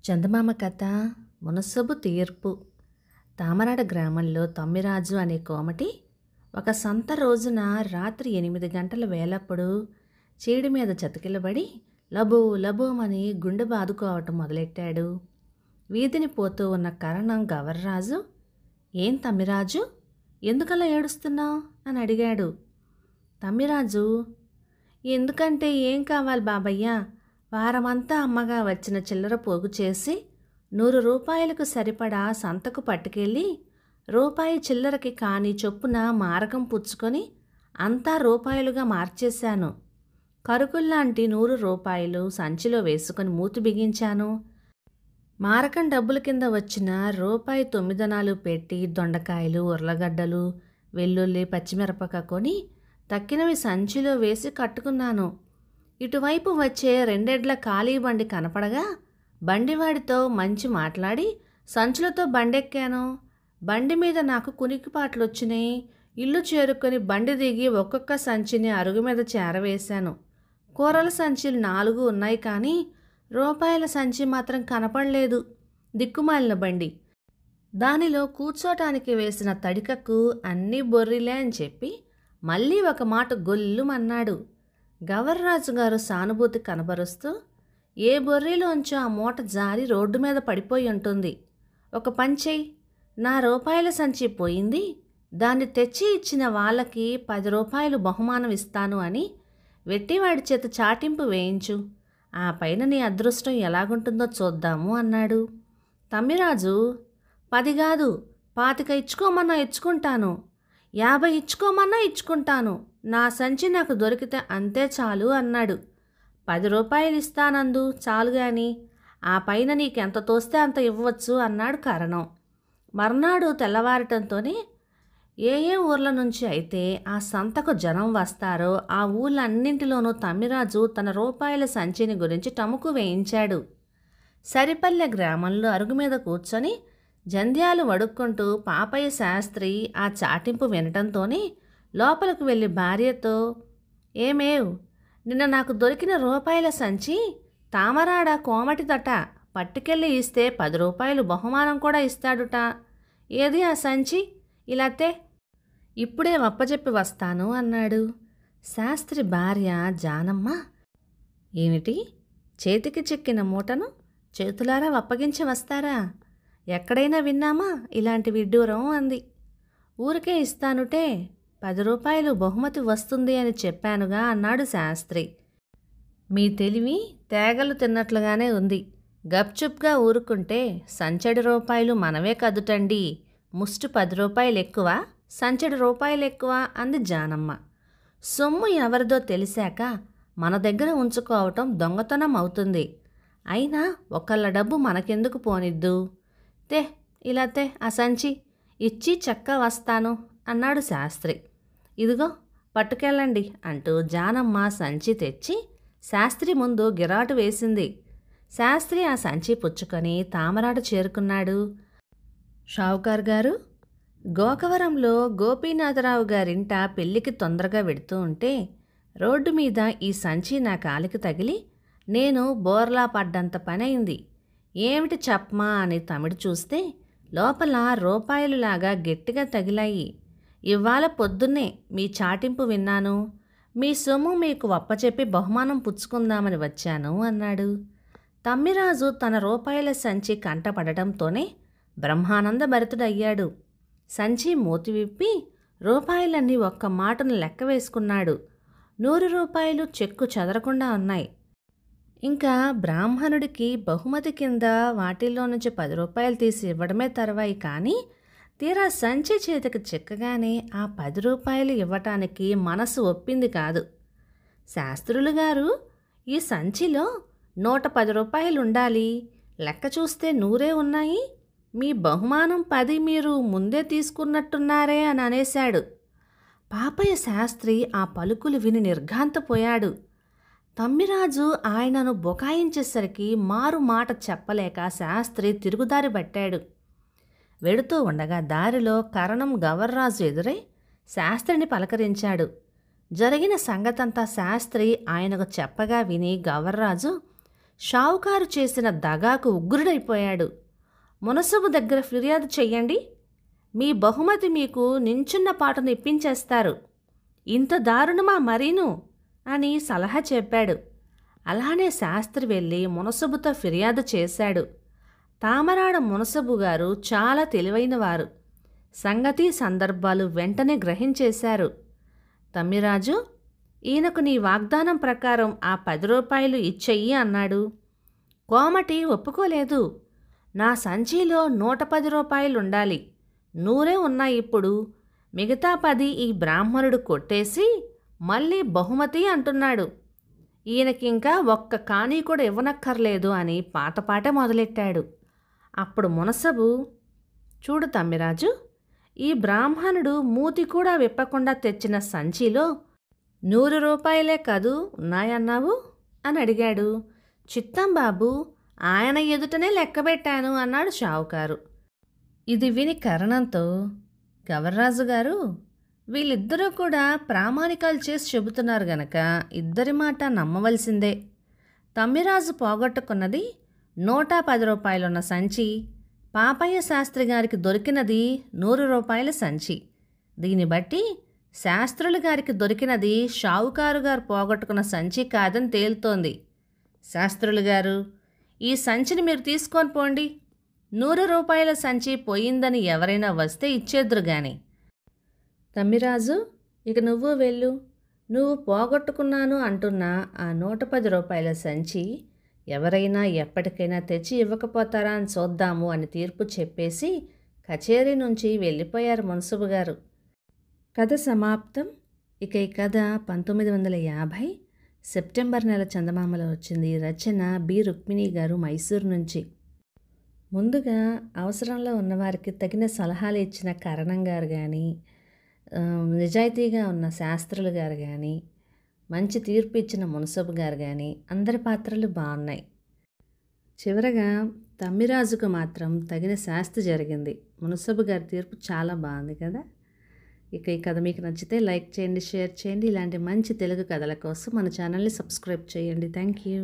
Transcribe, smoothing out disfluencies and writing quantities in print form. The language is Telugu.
చందమామ కథ మునసబు తీర్పు. తామరాడ గ్రామంలో తమ్మిరాజు అనే కోమటి ఒక సంత రోజున రాత్రి 8 గంటల వేళప్పుడు చీడి మీద చతికిలబడి లబో లబోమని గుండె బాదుకోవటం మొదలెట్టాడు. వీధిని పోతూ ఉన్న కరణం గవర్రాజు, ఏం తమ్మిరాజు, ఎందుకలా ఏడుస్తున్నావు అని అడిగాడు. తమ్మిరాజు, ఎందుకంటే ఏం కావాలి బాబయ్య, వారమంతా అమ్మగా వచ్చిన చిల్లర పోగు చేసి 100 రూపాయలకు సరిపడా సంతకు పట్టుకెళ్ళి రూపాయి చిల్లరకి కాని చొప్పున మారకం పుచ్చుకొని అంతా రూపాయలుగా మార్చేశాను. కరుకుల్లాంటి 100 రూపాయలు సంచిలో వేసుకొని మూతి బిగించాను. మారకం డబ్బుల కింద వచ్చిన రూపాయి 9 పెట్టి దొండకాయలు, ఉర్లగడ్డలు, వెల్లుల్లి, పచ్చిమిరపకాయ కొని తక్కినవి సంచిలో వేసి కట్టుకున్నాను. ఇటువైపు వచ్చే 2 ఎడ్ల ఖాళీ బండి కనపడగా బండివాడితో మంచి మాట్లాడి సంచులతో బండెక్కాను. బండి మీద నాకు కునికిపాట్లు వచ్చినాయి. ఇల్లు చేరుకొని బండి దిగి ఒక్కొక్క సంచిని అరుగు మీద చేరవేశాను. కూరల సంచులు 4 ఉన్నాయి, కానీ రూపాయల సంచి మాత్రం కనపడలేదు. దిక్కుమాలిన బండి. దానిలో కూర్చోటానికి వేసిన తడికకు అన్నీ బొర్రిలే అని చెప్పి మళ్ళీ ఒక మాట గొల్లుమన్నాడు. గవర్రాజు గారు సానుభూతి కనబరుస్తూ, ఏ బొర్రీలోంచో ఆ మూట జారి రోడ్డు మీద పడిపోయి ఉంటుంది. ఒక పంచెయ్, నా రూపాయల సంచి పోయింది, దాన్ని తెచ్చి ఇచ్చిన వాళ్ళకి 10 రూపాయలు బహుమానం ఇస్తాను అని వెట్టివాడి చేత చాటింపు వేయించు. ఆ పైన నీ అదృష్టం ఎలాగుంటుందో చూద్దాము అన్నాడు. తమ్మిరాజు, 10 కాదు, 25 ఇచ్చుకోమన్నా ఇచ్చుకుంటాను, 50 ఇచ్చుకోమన్నా ఇచ్చుకుంటాను, నా సంచి నాకు దొరికితే అంతే చాలు అన్నాడు. 10 రూపాయలు ఇస్తానందు, చాలు గాని ఆ పైన నీకెంత తోస్తే అంత ఇవ్వచ్చు అన్నాడు కరణం. మర్నాడు తెల్లవారటంతోనే ఏ ఊర్ల నుంచి అయితే ఆ సంతకు జనం వస్తారో ఆ ఊళ్ళన్నింటిలోనూ తమ్మిరాజు తన రూపాయల సంచిని గురించి టముకు వేయించాడు. సరిపల్లె గ్రామంలో అరుగు మీద కూర్చొని జంధ్యాలు వడుక్కుంటూ పాపయ్య శాస్త్రి ఆ చాటింపు వినటంతోనే లోపలికి వెళ్ళి భార్యతో, ఏమేవ్, నిన్న నాకు దొరికిన రూపాయల సంచి తామరాడ కోమటిదట, పట్టుకెళ్ళి ఇస్తే 10 రూపాయలు బహుమానం కూడా ఇస్తాడుట. ఏది ఆ సంచి, ఇలాతే, ఇప్పుడే వప్పజెప్పి వస్తాను అన్నాడు. శాస్త్రి భార్య జానమ్మ, ఏమిటి, చేతికి చిక్కిన మూటను చేతులారా వప్పగించి వస్తారా? ఎక్కడైనా విన్నామా ఇలాంటి విడ్డూరం అంది. ఊరికే ఇస్తానుటే, 10 రూపాయలు బహుమతి వస్తుంది అని చెప్పానుగా అన్నాడు శాస్త్రి. మీ తెలివి తేగలు తిన్నట్లుగానే ఉంది. గప్చుప్గా ఊరుకుంటే సంచెడు రూపాయలు మనమే కదుటండి. ముష్టి 10 రూపాయలు ఎక్కువ, సంచెడు రూపాయలు ఎక్కువ అంది జానమ్మ. సొమ్ము ఎవరిదో తెలిసాక మన దగ్గర ఉంచుకోవటం దొంగతనం అవుతుంది. అయినా ఒకళ్ళ డబ్బు మనకెందుకు పోనిద్దు. తే, ఇలా తే ఆ సంచి, ఇచ్చి చక్క వస్తాను అన్నాడు శాస్త్రి. ఇదిగో పట్టుకెళ్ళండి అంటూ జానమ్మ సంచి తెచ్చి శాస్త్రి ముందు గిరాటు వేసింది. శాస్త్రి ఆ సంచి పుచ్చుకొని తామరాడు చేరుకున్నాడు. షావుకార్ గారు, గోకవరంలో గోపీనాథరావు గారింట పెళ్లికి తొందరగా వెడుతూ ఉంటే రోడ్డు మీద ఈ సంచి నా కాలికి తగిలి నేను బోర్లా పడ్డంత పనైంది. ఏమిటి చెప్పమా అని తమిడి చూస్తే లోపల రూపాయలులాగా గట్టిగా తగిలాయి. ఇవాళ పొద్దున్నే మీ చాటింపు విన్నాను. మీ సొమ్ము మీకు వప్పచెప్పి బహుమానం పుచ్చుకుందామని వచ్చాను అన్నాడు. తమ్మిరాజు తన రూపాయల సంచి కంటపడటంతోనే బ్రహ్మానంద భరితుడయ్యాడు. సంచి మూతి విప్పి రూపాయలన్నీ ఒక్క మాటను లెక్క వేసుకున్నాడు. 100 రూపాయలు చెక్కు చెదరకుండా ఉన్నాయి. ఇంకా బ్రాహ్మణుడికి బహుమతి కింద వాటిల్లో నుంచి 10 రూపాయలు తీసి ఇవ్వడమే తర్వాయి, కానీ తీరా సంచి చేతికి చిక్కగానే ఆ 10 రూపాయలు ఇవ్వటానికి మనసు ఒప్పింది కాదు. శాస్త్రులు గారు, ఈ సంచిలో 110 రూపాయలు ఉండాలి, లెక్క చూస్తే 100 ఉన్నాయి, మీ బహుమానం 10 మీరు ముందే తీసుకున్నట్టున్నారే అని అనేశాడు. పాపయ్య శాస్త్రి ఆ పలుకులు విని నిర్ఘాంతపోయాడు. తమ్మిరాజు ఆయనను బొకాయించేసరికి మారు మాట చెప్పలేక శాస్త్రి తిరుగుదారి పట్టాడు. వెడుతూ ఉండగా దారిలో కరణం గవర్రాజు ఎదురై శాస్త్రిని పలకరించాడు. జరిగిన సంగతంతా శాస్త్రి ఆయనకు చెప్పగా విని గవర్రాజు షావుకారు చేసిన దగాకు ఉగ్రుడైపోయాడు. మునసబు దగ్గర ఫిర్యాదు చెయ్యండి, మీ బహుమతి మీకు నించున్న పాటను ఇప్పించేస్తారు. ఇంత దారుణమా మరీను అని సలహా చెప్పాడు. అలానే శాస్త్రి వెళ్ళి మునసబుతో ఫిర్యాదు చేశాడు. తామరాడ మునసబు గారు చాలా తెలివైనవారు. సంగతి సందర్భాలు వెంటనే గ్రహించేశారు. తమ్మిరాజు, ఈయనకు నీ వాగ్దానం ప్రకారం ఆ 10 రూపాయలు ఇచ్చెయ్యి అన్నాడు. కోమటి ఒప్పుకోలేదు. నా సంచిలో 110 రూపాయలుండాలి, 100 ఉన్నాయి ఇప్పుడు, మిగతా 10 ఈ బ్రాహ్మణుడు కొట్టేసి మళ్ళీ బహుమతి అంటున్నాడు. ఈయనకింకా ఒక్క కాణీ కూడా ఇవ్వనక్కర్లేదు అని పాటపాటే మొదలెట్టాడు. అప్పుడు మునసబు, చూడు తమ్మిరాజు, ఈ బ్రాహ్మణుడు మూతి కూడా విప్పకుండా తెచ్చిన సంచిలో 100 రూపాయలే కదూ ఉన్నాయన్నావు అని అడిగాడు. చిత్తం బాబు, ఆయన ఎదుటనే లెక్కబెట్టాను అన్నాడు షావుకారు. ఇది విని కరణంతో, గవర్రాజు గారు, వీళ్ళిద్దరూ కూడా ప్రామాణికాలు చేసి చెబుతున్నారు గనక ఇద్దరి మాట నమ్మవలసిందే. తమ్మిరాజు పోగొట్టుకున్నది 110 రూపాయలున్న సంచి, పాపయ్య శాస్త్రి గారికి దొరికినది 100 రూపాయల సంచి. దీన్ని బట్టి శాస్త్రులు గారికి దొరికినది షావుకారు గారు పోగొట్టుకున్న సంచి కాదని తేలుతోంది. శాస్త్రులు గారు, ఈ సంచిని మీరు తీసుకొని పోండి. 100 రూపాయల సంచి పోయిందని ఎవరైనా వస్తే ఇచ్చేద్దురు గాని. తమ్మిరాజు, ఇక నువ్వు వెళ్ళు. నువ్వు పోగొట్టుకున్నాను అంటున్న ఆ 110 రూపాయల సంచి ఎవరైనా ఎప్పటికైనా తెచ్చి ఇవ్వకపోతారా అని చూద్దాము అని తీర్పు చెప్పేసి కచేరీ నుంచి వెళ్ళిపోయారు మున్సబు గారు. కథ సమాప్తం. ఇక ఈ కథ 1950 సెప్టెంబర్ నెల చందమామలో వచ్చింది. రచన బి రుక్మిణి గారు, మైసూరు నుంచి. ముందుగా అవసరంలో ఉన్నవారికి తగిన సలహాలు ఇచ్చిన కరణం గారు కానీ, నిజాయితీగా ఉన్న శాస్త్రులు గారు కానీ, మంచి తీర్పు ఇచ్చిన మునసబు గారు కానీ, అందరి పాత్రలు బాగున్నాయి. చివరగా తమ్మిరాజుకు మాత్రం తగిన శాస్తి జరిగింది. మునసబు గారి తీర్పు చాలా బాగుంది కదా. ఇక ఈ కథ మీకు నచ్చితే లైక్ చేయండి, షేర్ చేయండి. ఇలాంటి మంచి తెలుగు కథల కోసం మన ఛానల్ని సబ్స్క్రైబ్ చేయండి. Thank you.